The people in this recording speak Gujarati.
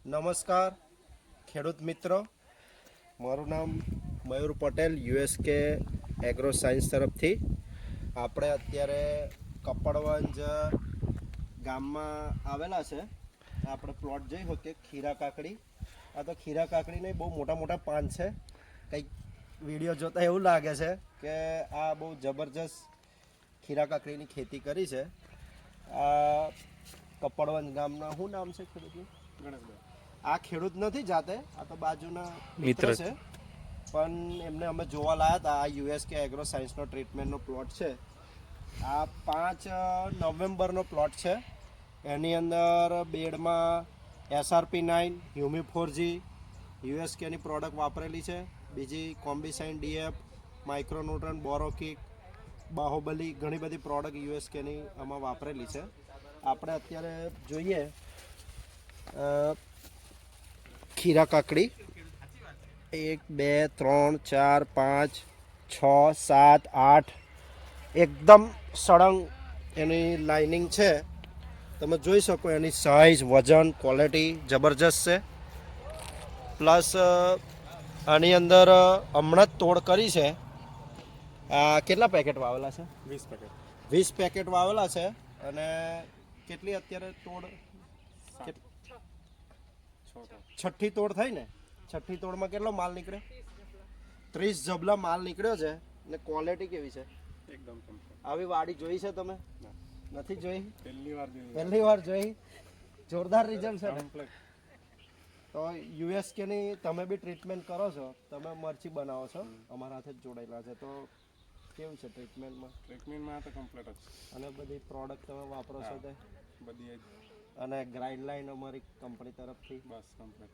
નમસ્કાર ખેડૂત મિત્રો, મારું નામ મયુર પટેલ, યુએસકે એગ્રો સાયન્સ તરફથી. આપણે અત્યારે કપડવંજ ગામમાં આવેલા છે. આપણે પ્લોટ જોઈ શકીએ ખીરા કાકડી. આ તો ખીરા કાકડી નહીં, બહુ મોટા મોટા પાન છે. કંઈક વિડીયો જોતાં એવું લાગે છે કે આ બહુ જબરજસ્ત ખીરા કાકડીની ખેતી કરી છે. આ કપડવંજ ગામના શું નામ છે ખેડૂતનું? ગણેશભાઈ. આ ખેડૂત નથી જાતે, આ તો બાજુના મિત્ર છે, પણ એમને અમે જોવા લાયા હતા. આ યુએસકે એગ્રો સાયન્સનો ટ્રીટમેન્ટનો પ્લોટ છે. આ 5 નવેમ્બરનો પ્લોટ છે. એની અંદર બેડમાં SRP9, હ્યુમિફોરજી, યુએસકેની પ્રોડક્ટ વાપરેલી છે. બીજી કોમ્બીસાઇન ડીએફ, માઇક્રોન્યુટ્રન, બોરોકિક, બાહુબલી, ઘણી બધી પ્રોડક્ટ યુએસકેની આમાં વાપરેલી છે. આપણે અત્યારે જોઈએ ખીરા કાકડી 1 2 3 4 5 6 7 8 એકદમ સળંગ એની લાઇનિંગ છે. તમે જોઈ શકો એની સાઇઝ, વજન, ક્વોલિટી જબરજસ્ત છે. પ્લસ આની અંદર હમણાં જ તોડ કરી છે. આ કેટલા પેકેટ વાવેલા છે? 20 પેકેટ વાવેલા છે. અને કેટલી અત્યારે તોડ? છઠ્ઠી તોડ થઈ ને? છઠ્ઠી તોડમાં કેટલો માલ નીકળ્યો? 30 જબલા માલ નીકળ્યો છે. અને ક્વોલિટી કેવી છે? એકદમ. આવી વાડી જોઈ છે તમે? નથી જોઈ? પહેલી વાર જોઈ. જોરદાર રિઝલ્ટ છે ને? તો યુએસકેની તમે બી ટ્રીટમેન્ટ કરો છો, તમે મરચી બનાવો છો, અમારા હાથે જ જોડાયેલા છે. તો કેવું છે ટ્રીટમેન્ટમાં? તો કમ્પ્લીટ જ. અને બધી પ્રોડક્ટ તમે વાપરો છો તે બધી? અને ગ્રાઇડ લાઈન અમારી કંપની તરફથી બસ કમ્પ્લીટ.